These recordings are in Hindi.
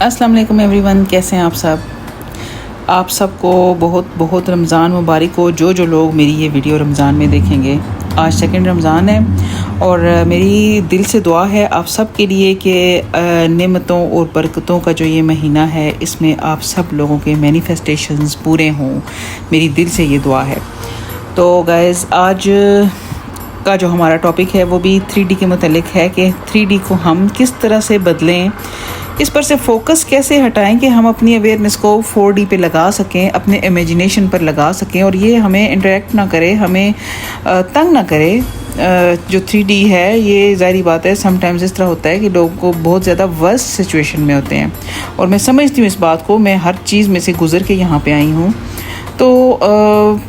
अस्सलाम वालेकुम एवरीवन, कैसे हैं आप सब। आप सबको बहुत बहुत रमज़ान मुबारक हो। जो लोग मेरी ये वीडियो रमज़ान में देखेंगे, आज सेकंड रमज़ान है और मेरी दिल से दुआ है आप सब के लिए कि नेमतों और बरकतों का जो ये महीना है, इसमें आप सब लोगों के मैनिफेस्टेशंस पूरे हों। मेरी दिल से ये दुआ है। तो गाइज़, आज का जो हमारा टॉपिक है वो भी 3D के मतलब है कि 3D को हम किस तरह से बदलें, इस पर से फोकस कैसे हटाएं कि हम अपनी अवेयरनेस को 4D पे लगा सकें, अपने इमेजिनेशन पर लगा सकें और ये हमें इंटरेक्ट ना करे, हमें तंग ना करे। जो 3D है, ये ज़ाहिर बात है समटाइम्स इस तरह होता है कि लोगों को बहुत ज़्यादा वर्स्ट सिचुएशन में होते हैं और मैं समझती हूँ इस बात को। मैं हर चीज़ में से गुज़र के यहाँ पे आई हूँ, तो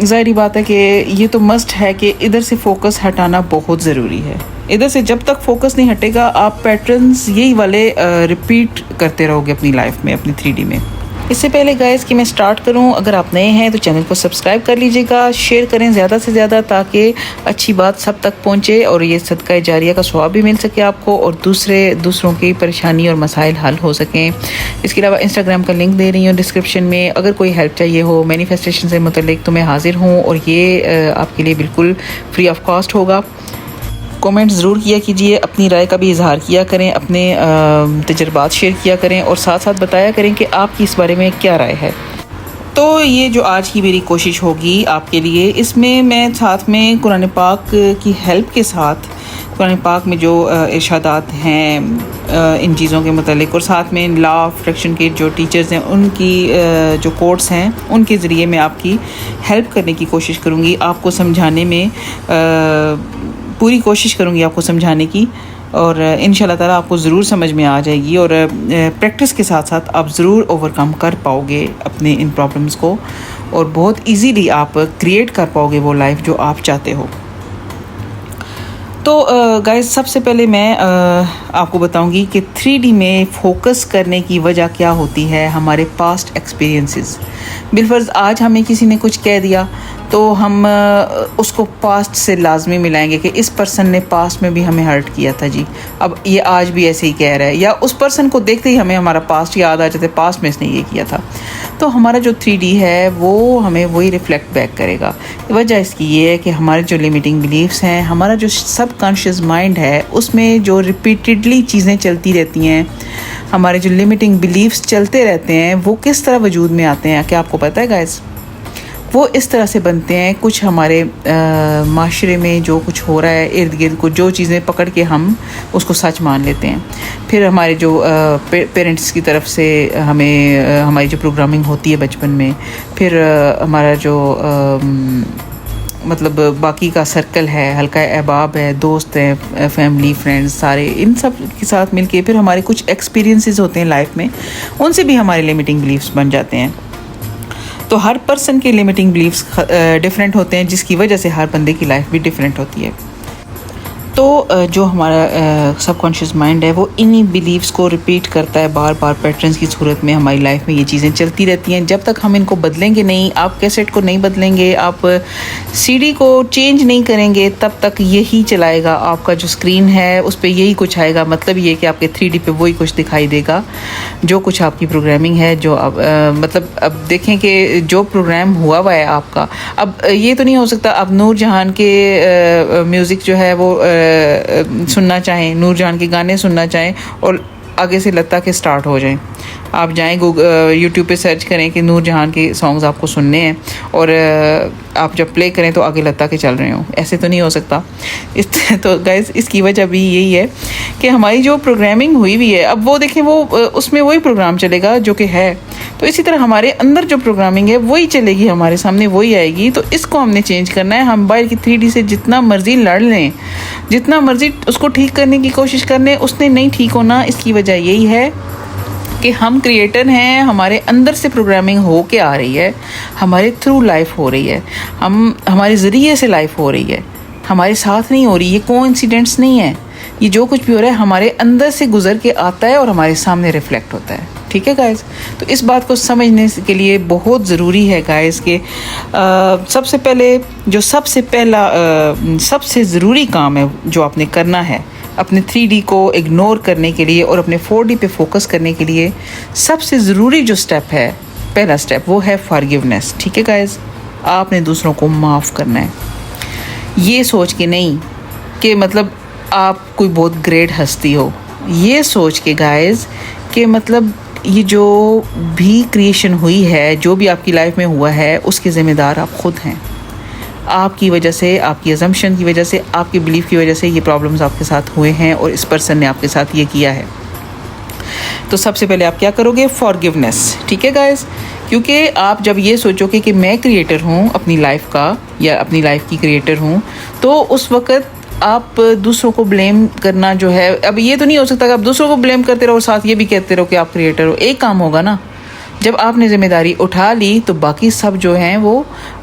ज़ाहिर बात है कि ये तो मस्ट है कि इधर से फोकस हटाना बहुत ज़रूरी है। इधर से जब तक फोकस नहीं हटेगा, आप पैटर्न्स यही वाले रिपीट करते रहोगे अपनी लाइफ में, अपनी 3D में। इससे पहले गाइस कि मैं स्टार्ट करूं, अगर आप नए हैं तो चैनल को सब्सक्राइब कर लीजिएगा, शेयर करें ज़्यादा से ज़्यादा ताकि अच्छी बात सब तक पहुंचे और ये सदका जारिया का सवाब भी मिल सके आपको और दूसरों की परेशानी और मसाइल हल हो सकें। इसके अलावा इंस्टाग्राम का लिंक दे रही हूँ डिस्क्रिप्शन में। अगर कोई हेल्प चाहिए हो मैनिफेस्टेशन से मुतल्लिक तो मैं हाजिर हूँ और ये आपके लिए बिल्कुल फ्री ऑफ कॉस्ट होगा। कमेंट ज़रूर किया कीजिए, अपनी राय का भी इजहार किया करें, अपने तजर्बात शेयर किया करें और साथ साथ बताया करें कि आपकी इस बारे में क्या राय है। तो ये जो आज की मेरी कोशिश होगी आपके लिए, इसमें मैं साथ में कुरान पाक की हेल्प के साथ, कुरान पाक में जो इरशादात हैं इन चीज़ों के मुतालिक और साथ में लॉ ऑफ अट्रैक्शन के जो टीचर्स हैं उनकी जो कोट्स हैं उनके ज़रिए मैं आपकी हेल्प करने की कोशिश करूँगी, आपको समझाने में पूरी कोशिश करूँगी आपको समझाने की और इंशाल्लाह ताला आपको ज़रूर समझ में आ जाएगी और प्रैक्टिस के साथ साथ आप ज़रूर ओवरकम कर पाओगे अपने इन प्रॉब्लम्स को और बहुत इजीली आप क्रिएट कर पाओगे वो लाइफ जो आप चाहते हो। तो गाइस, सबसे पहले मैं आपको बताऊंगी कि 3D में फोकस करने की वजह क्या होती है। हमारे पास्ट एक्सपीरियंसेस, बिलफर्ज आज हमें किसी ने कुछ कह दिया तो हम उसको पास्ट से लाजमी मिलाएंगे कि इस पर्सन ने पास्ट में भी हमें हर्ट किया था जी, अब ये आज भी ऐसे ही कह रहा है, या उस पर्सन को देखते ही हमें हमारा पास्ट याद आ जाता है, पास्ट में इसने ये किया था। तो हमारा जो 3D है वो हमें वही रिफ्लेक्ट बैक करेगा। वजह इसकी ये है कि हमारे जो लिमिटिंग बिलीव्स हैं, हमारा जो सबकॉन्शियस माइंड है, उसमें जो रिपीटेडली चीज़ें चलती रहती हैं, हमारे जो लिमिटिंग बिलीव्स चलते रहते हैं, वो किस तरह वजूद में आते हैं क्या आपको पता है गाइस? वो इस तरह से बनते हैं, कुछ हमारे माशरे में जो कुछ हो रहा है इर्द गिर्द को, जो चीज़ें पकड़ के हम उसको सच मान लेते हैं। फिर हमारे जो पेरेंट्स की तरफ से हमें हमारी जो प्रोग्रामिंग होती है बचपन में, फिर हमारा जो मतलब बाकी का सर्कल है, हल्का अहबाब है, दोस्त हैं, फैमिली फ्रेंड्स, सारे इन सब के साथ मिलके फिर हमारे कुछ एक्सपीरियंसेस होते हैं लाइफ में, उनसे भी हमारे लिमिटिंग बिलीव्स बन जाते हैं। तो हर पर्सन के लिमिटिंग बिलीव्स डिफरेंट होते हैं, जिसकी वजह से हर बंदे की लाइफ भी डिफरेंट होती है। तो जो हमारा सबकॉन्शियस माइंड है वो इन्हीं बिलीव्स को रिपीट करता है बार बार पैटर्न्स की सूरत में। हमारी लाइफ में ये चीज़ें चलती रहती हैं जब तक हम इनको बदलेंगे नहीं, आप कैसेट को नहीं बदलेंगे, आप सीडी को चेंज नहीं करेंगे, तब तक यही चलाएगा। आपका जो स्क्रीन है उस पर यही कुछ आएगा। मतलब ये कि आपके 3D पे वही कुछ दिखाई देगा जो कुछ आपकी प्रोग्रामिंग है, जो आप मतलब अब देखें कि जो प्रोग्राम हुआ है आपका, अब ये तो नहीं हो सकता अब नूर जहान के म्यूज़िक जो है वो सुनना चाहें, नूर जहान के गाने सुनना चाहें और आगे से लता के स्टार्ट हो जाएं। आप जाएं यूट्यूब पे सर्च करें कि नूर जहान के सॉन्ग्स आपको सुनने हैं और आप जब प्ले करें तो आगे लता के चल रहे हो, ऐसे तो नहीं हो सकता। तो गाइस, इसकी वजह भी यही है कि हमारी जो प्रोग्रामिंग हुई हुई है, अब वो देखें वो उसमें वही प्रोग्राम चलेगा जो कि है। तो इसी तरह हमारे अंदर जो प्रोग्रामिंग है वही चलेगी, हमारे सामने वही आएगी। तो इसको हमने चेंज करना है। हम मोबाइल की 3D से जितना मर्जी लड़ लें, जितना मर्जी उसको ठीक करने की कोशिश कर लें, उसने नहीं ठीक होना। इसकी वजह यही है कि हम क्रिएटर हैं, हमारे अंदर से प्रोग्रामिंग हो के आ रही है, हमारे थ्रू लाइफ हो रही है, हमारे ज़रिए से लाइफ हो रही है, हमारे साथ नहीं हो रही। ये कोइंसिडेंस नहीं है, ये जो कुछ भी हो रहा है हमारे अंदर से गुजर के आता है और हमारे सामने रिफ्लेक्ट होता है। ठीक है गाइस, तो इस बात को समझने के लिए बहुत ज़रूरी है गाइस कि सबसे पहला सबसे ज़रूरी काम है जो आपने करना है अपने 3D को इग्नोर करने के लिए और अपने 4D पे फोकस करने के लिए सबसे ज़रूरी जो स्टेप है, पहला स्टेप, वो है फॉरगिवनेस। ठीक है गाइस, आपने दूसरों को माफ़ करना है, ये सोच के नहीं कि मतलब आप कोई बहुत ग्रेट हस्ती हो, ये सोच के गाइस कि मतलब ये जो भी क्रिएशन हुई है, जो भी आपकी लाइफ में हुआ है, उसके ज़िम्मेदार आप खुद हैं। आपकी वजह से, आपकी अजम्पशन की वजह से, आपकी बिलीफ की वजह से ये प्रॉब्लम्स आपके साथ हुए हैं और इस पर्सन ने आपके साथ ये किया है। तो सबसे पहले आप क्या करोगे? फॉरगिवनेस। ठीक है गाइस, क्योंकि आप जब ये सोचोगे कि मैं क्रिएटर हूँ अपनी लाइफ का या अपनी लाइफ की क्रिएटर हूँ, तो उस वक़्त आप दूसरों को ब्लेम करना जो है, अब ये तो नहीं हो सकता कि आप दूसरों को ब्लेम करते रहो और साथ ये भी कहते रहो कि आप क्रिएटर हो। एक काम होगा ना, जब आपने ज़िम्मेदारी उठा ली तो बाकी सब जो हैं वो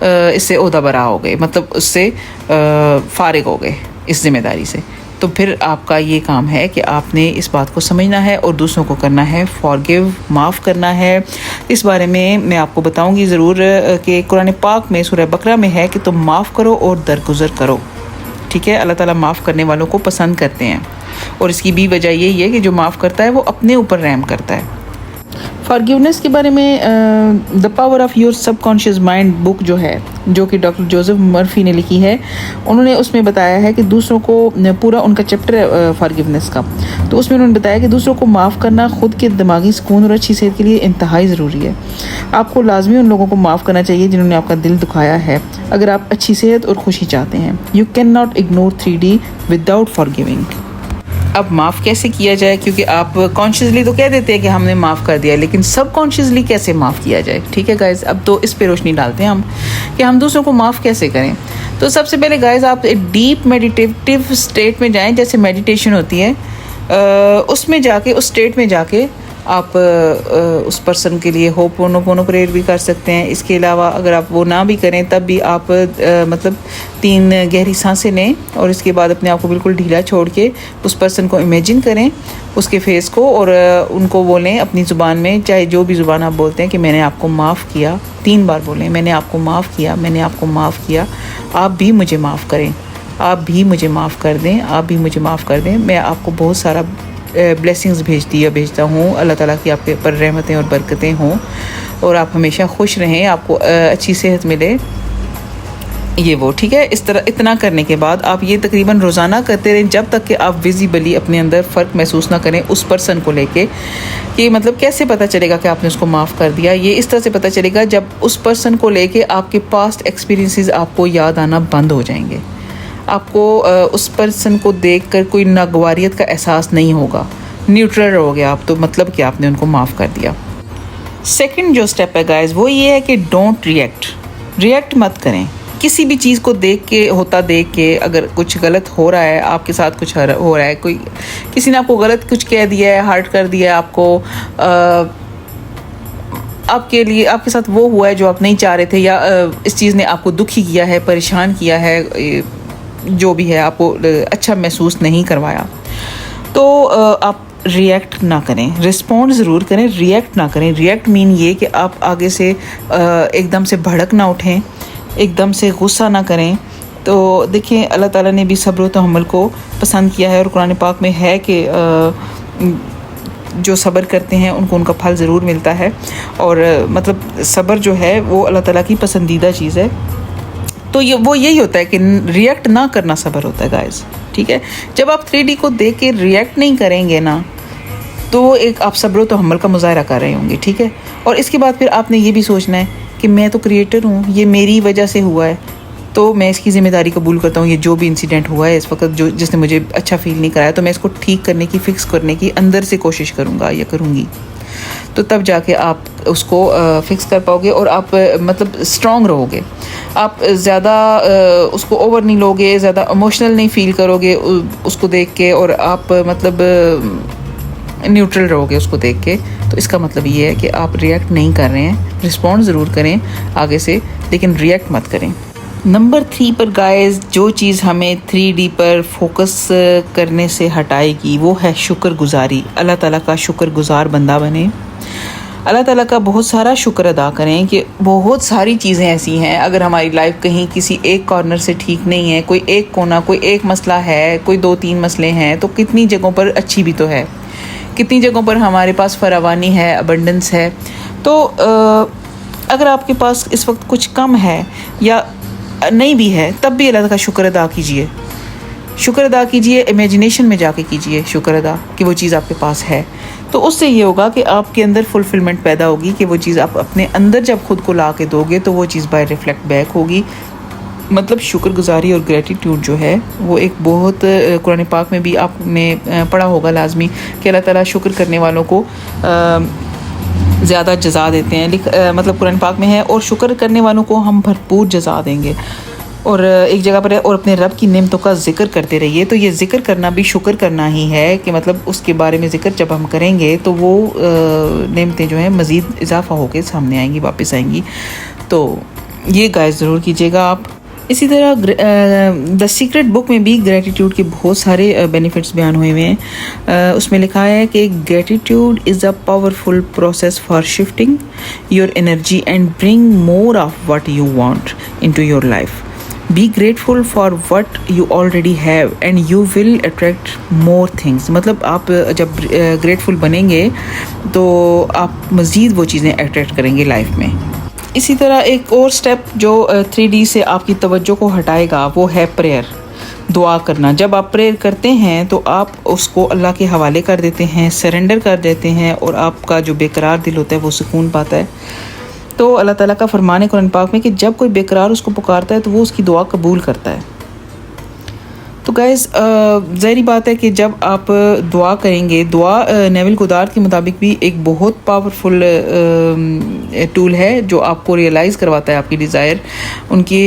इससे ओहदा बरा हो गए, मतलब उससे फारिग हो गए इस ज़िम्मेदारी से। तो फिर आपका ये काम है कि आपने इस बात को समझना है और दूसरों को करना है फॉरगिव, माफ़ करना है। इस बारे में मैं आपको बताऊंगी ज़रूर कि कुरान पाक में सूरह बकरा में है कि तुम माफ़ करो और दरगुजर करो। ठीक है, अल्लाह ताला माफ़ करने वालों को पसंद करते हैं और इसकी भी वजह यही है कि जो माफ़ करता है वो अपने ऊपर रहम करता है। फॉरगिवनेस के बारे में the power of your subconscious mind book जो है, जो कि डॉक्टर जोसेफ मर्फी ने लिखी है, उन्होंने उसमें बताया है कि दूसरों को, पूरा उनका चैप्टर है फॉरगिवनेस का, तो उसमें उन्होंने बताया कि दूसरों को माफ़ करना खुद के दिमागी सुकून और अच्छी सेहत के लिए इंतहाई ज़रूरी है। आपको लाजमी उन लोगों को माफ़ करना चाहिए जिन्होंने आपका दिल दुखाया है, अगर आप अच्छी सेहत और खुशी चाहते हैं। You can not ignore 3D without forgiving. अब माफ़ कैसे किया जाए, क्योंकि आप कॉन्शियसली तो कह देते हैं कि हमने माफ़ कर दिया, लेकिन सब कॉन्शियसली कैसे माफ़ किया जाए। ठीक है गाइज़, अब तो इस पे रोशनी डालते हैं हम कि हम दूसरों को माफ़ कैसे करें। तो सबसे पहले गाइज़ आप एक डीप मेडिटेटिव स्टेट में जाएं, जैसे मेडिटेशन होती है, उसमें जाके, उस स्टेट में जाके आप उस पर्सन के लिए होपोनोपोनो प्रेयर भी कर सकते हैं। इसके अलावा अगर आप वो ना भी करें तब भी आप मतलब 3 गहरी सांसें लें और इसके बाद अपने आप को बिल्कुल ढीला छोड़ के उस पर्सन को इमेजिन करें, उसके फेस को, और उनको बोलें अपनी ज़ुबान में, चाहे जो भी ज़ुबान आप बोलते हैं, कि मैंने आपको माफ़ किया। 3 बार बोलें, मैंने आपको माफ़ किया, मैंने आपको माफ़ किया, आप भी मुझे माफ़ करें, आप भी मुझे माफ़ कर दें, आप भी मुझे माफ़ कर दें। मैं आपको बहुत सारा ब्लेसिंग्स भेजता हूँ, अल्लाह ताला की आपके ऊपर रहमतें और बरकतें हों और आप हमेशा खुश रहें, आपको अच्छी सेहत मिले, ये वो। ठीक है, इस तरह इतना करने के बाद आप ये तकरीबन रोज़ाना करते रहें जब तक कि आप विजिबली अपने अंदर फ़र्क महसूस ना करें उस पर्सन को लेके। कि मतलब कैसे पता चलेगा कि आपने उसको माफ़ कर दिया? ये इस तरह से पता चलेगा जब उस पर्सन को लेके आपके पास्ट एक्सपीरियंसेस आपको याद आना बंद हो जाएंगे। आपको उस पर्सन को देखकर कोई नागवारियत का एहसास नहीं होगा, न्यूट्रल रहोगे आप, तो मतलब कि आपने उनको माफ़ कर दिया। सेकंड जो स्टेप है गाइस, वो ये है कि डोंट रिएक्ट मत करें। किसी भी चीज़ को देख के अगर कुछ गलत हो रहा है, आपके साथ कुछ हो रहा है, कोई किसी ने आपको गलत कुछ कह दिया है, हर्ट कर दिया है आपको, आपके लिए, आपके साथ वो हुआ है जो आप नहीं चाह रहे थे, या इस चीज़ ने आपको दुखी किया है, परेशान किया है, जो भी है, आपको अच्छा महसूस नहीं करवाया, तो आप रिएक्ट ना करें, रिस्पॉन्ड ज़रूर करें, रिएक्ट ना करें। रिएक्ट मीन ये कि आप आगे से एकदम से भड़क ना उठें, एकदम से गुस्सा ना करें। तो देखिए, अल्लाह ताला ने भी सब्र व तहम्मुल को पसंद किया है और कुरान पाक में है कि जो सब्र करते हैं उनको उनका फल ज़रूर मिलता है, और मतलब सब्र जो है वो अल्लाह ताला की पसंदीदा चीज़ है। तो वो यही होता है कि रिएक्ट ना करना सब्र होता है गाइस। ठीक है, जब आप 3D को देख के रिएक्ट नहीं करेंगे ना, तो एक आप सब्र तो तहम्मुल का मुजाहरा कर रहे होंगे। ठीक है, और इसके बाद फिर आपने ये भी सोचना है कि मैं तो क्रिएटर हूँ, ये मेरी वजह से हुआ है, तो मैं इसकी ज़िम्मेदारी कबूल करता हूँ। ये जो भी इंसिडेंट हुआ है इस वक्त, जो जिसने मुझे अच्छा फील नहीं कराया, तो मैं इसको ठीक करने की, फिक्स करने की अंदर से कोशिश करूँगा या करूँगी। तो तब जाके आप उसको फिक्स कर पाओगे और आप मतलब स्ट्रॉन्ग रहोगे। आप ज़्यादा उसको ओवर नहीं लोगे, ज़्यादा इमोशनल नहीं फील करोगे उसको देख के, और आप मतलब न्यूट्रल रहोगे उसको देख के। तो इसका मतलब ये है कि आप रिएक्ट नहीं कर रहे हैं, रिस्पॉन्ड ज़रूर करें आगे से, लेकिन रिएक्ट मत करें। नंबर 3 पर गाइस, जो चीज़ हमें 3D पर फोकस करने से हटाएगी वो है शुक्रगुजारी। अल्लाह ताला का शुक्रगुजार बंदा बने। अल्लाह ताला का बहुत सारा शुक्र अदा करें कि बहुत सारी चीज़ें ऐसी हैं, अगर हमारी लाइफ कहीं किसी एक कॉर्नर से ठीक नहीं है, कोई एक कोना, कोई एक मसला है, कोई 2-3 मसले हैं, तो कितनी जगहों पर अच्छी भी तो है, कितनी जगहों पर हमारे पास फरावानी है, अबंडेंस है। तो अगर आपके पास इस वक्त कुछ कम है या नहीं भी है, तब भी अल्लाह का शुक्र अदा कीजिए, शुक्र अदा कीजिए, इमेजिनेशन में जाके कीजिए शुक्र अदा कि वो चीज़ आपके पास है। तो उससे ये होगा कि आपके अंदर फुलफिलमेंट पैदा होगी कि वो चीज़ आप अपने अंदर जब खुद को ला के दोगे तो वो चीज़ बाय रिफ्लेक्ट बैक होगी। मतलब शुक्रगुजारी और ग्रेटिट्यूड जो है वो एक बहुत, कुरान पाक में भी आपने पढ़ा होगा लाजमी कि अल्लाह ताला शुक्र करने वालों को ज़्यादा जज़ा देते हैं। मतलब कुरान पाक में है, और शुक्र करने वालों को हम भरपूर जज़ा देंगे। और एक जगह पर है, और अपने रब की नेमतों का जिक्र करते रहिए। तो ये जिक्र करना भी शुक्र करना ही है कि मतलब उसके बारे में जिक्र जब हम करेंगे तो वो नेमतें जो हैं मज़ीद इजाफा होकर सामने आएंगी, वापस आएंगी। तो ये गाइस ज़रूर कीजिएगा आप। इसी तरह द सीक्रेट बुक में भी ग्रेटिट्यूड के बहुत सारे बेनिफिट्स बयान हुए हुए हैं। उसमें लिखा है कि gratitude is a powerful process for shifting your energy and bring more of what you want into your life. Be grateful for what you already have and you will attract more things. मतलब आप जब ग्रेटफुल बनेंगे तो आप मज़ीद वो चीज़ें अट्रैक्ट करेंगे लाइफ में। इसी तरह एक और स्टेप जो 3D से आपकी तवज्जो को हटाएगा वो है प्रेयर, दुआ करना। जब आप प्रेयर करते हैं तो आप उसको अल्लाह के हवाले कर देते हैं, सरेंडर कर देते हैं, और आपका जो बेकरार दिल होता है वो सुकून पाता है। तो अल्लाह ताला का फरमान है कुरान पाक में कि जब कोई बेकरार उसको पुकारता है तो वो उसकी दुआ कबूल करता है। तो गाइस ज़ाहिर बात है कि जब आप दुआ करेंगे, दुआ नेविल गोदार्ड के मुताबिक भी एक बहुत पावरफुल टूल है जो आपको रियलाइज़ करवाता है आपकी डिज़ायर। उनकी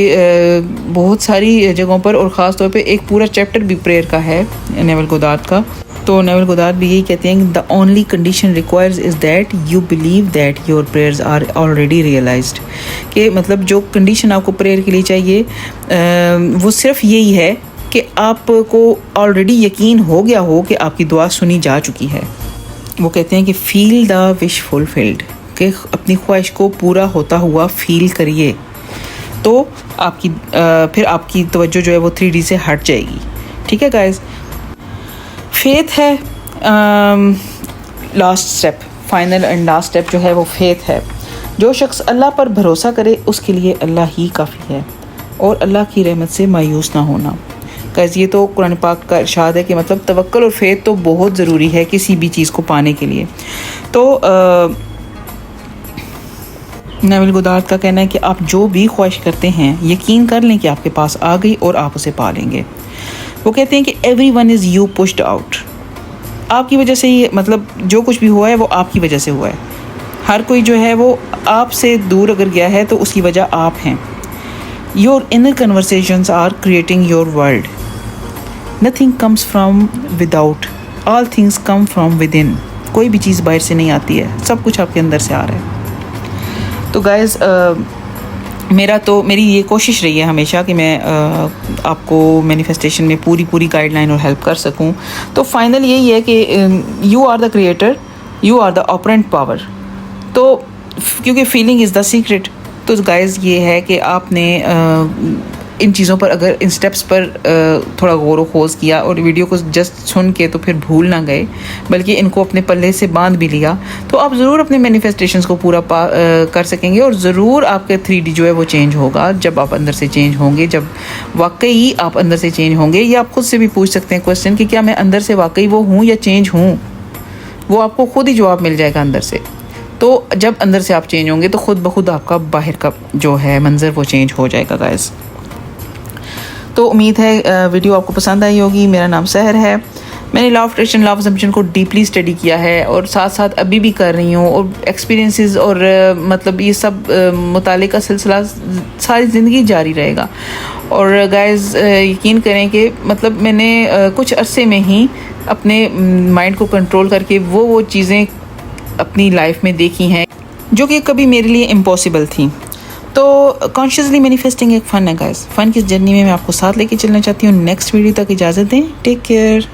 बहुत सारी जगहों पर, और ख़ास तौर पे एक पूरा चैप्टर भी प्रेयर का है नेविल गोदार्ड का। तो नेविल गोदार्ड भी यही कहते हैं, the only condition requires is that you believe that your prayers are already realised. कि मतलब जो कंडीशन आपको प्रेयर के लिए चाहिए वो सिर्फ यही है कि आपको ऑलरेडी यकीन हो गया हो कि आपकी दुआ सुनी जा चुकी है। वो कहते हैं कि फील द विश फुलफिल्ड, कि अपनी ख्वाहिश को पूरा होता हुआ फील करिए, तो आपकी फिर आपकी तवज्जो जो है वो 3D से हट जाएगी। ठीक है गाइस, फेथ है last step, final and last step जो है वो फेथ है। जो शख्स अल्लाह पर भरोसा करे उसके लिए अल्लाह ही काफ़ी है, और अल्लाह की रहमत से मायूस ना होना। गाइस ये तो कुरान पाक का इरशाद है कि मतलब तवक्कुल और फेथ तो बहुत ज़रूरी है किसी भी चीज़ को पाने के लिए। तो नेविल गोदार्ड का कहना है कि आप जो भी ख्वाहिश करते हैं यकीन कर लें कि आपके पास आ गई और आप उसे पा लेंगे। वो कहते हैं कि everyone is you pushed out, आपकी वजह से ही, मतलब जो कुछ भी हुआ है वो आपकी वजह से हुआ है। हर कोई जो है वो आपसे दूर अगर गया है तो उसकी वजह आप हैं। Your inner conversations are creating your world, nothing comes from without, all things come from within. कोई भी चीज़ बाहर से नहीं आती है, सब कुछ आपके अंदर से आ रहा है। तो गाइज़ मेरी ये कोशिश रही है हमेशा कि मैं आपको मैनिफेस्टेशन में पूरी गाइडलाइन और हेल्प कर सकूं। तो फाइनल यही है कि you are the creator, you are the operant power. तो क्योंकि फीलिंग इज़ द सीक्रेट, तो गाइज़ ये है कि आपने इन चीज़ों पर, अगर इन स्टेप्स पर थोड़ा गौर व खोज किया और वीडियो को जस्ट सुन के तो फिर भूल ना गए, बल्कि इनको अपने पल्ले से बांध भी लिया, तो आप ज़रूर अपने मैनिफेस्टेशंस को पूरा कर सकेंगे। और ज़रूर आपके 3D जो है वो चेंज होगा जब आप अंदर से चेंज होंगे, जब वाकई आप अंदर से चेंज होंगे। या आप खुद से भी पूछ सकते हैं क्वेश्चन कि क्या मैं अंदर से वाकई वो हूँ या चेंज हूँ, वो आपको खुद ही जवाब मिल जाएगा अंदर से। तो जब अंदर से आप चेंज होंगे तो खुद ब खुद आपका बाहर का जो है मंजर वो चेंज हो जाएगा गाइस। तो उम्मीद है वीडियो आपको पसंद आई होगी। मेरा नाम सहर है। मैंने law of attraction, law of assumption को डीपली स्टडी किया है और साथ साथ अभी भी कर रही हूँ, और एक्सपीरियंसेस और मतलब ये सब मुताले का सिलसिला सारी ज़िंदगी जारी रहेगा। और गाइस यकीन करें कि मतलब मैंने कुछ अरसे में ही अपने माइंड को कंट्रोल करके वो चीज़ें अपनी लाइफ में देखी हैं जो कि कभी मेरे लिए इम्पॉसिबल थी। तो कॉन्शियसली मैनिफेस्टिंग एक फ़न है गाइस। फ़न की जर्नी में मैं आपको साथ लेके चलना चाहती हूँ। नेक्स्ट वीडियो तक इजाज़त दें। Take care.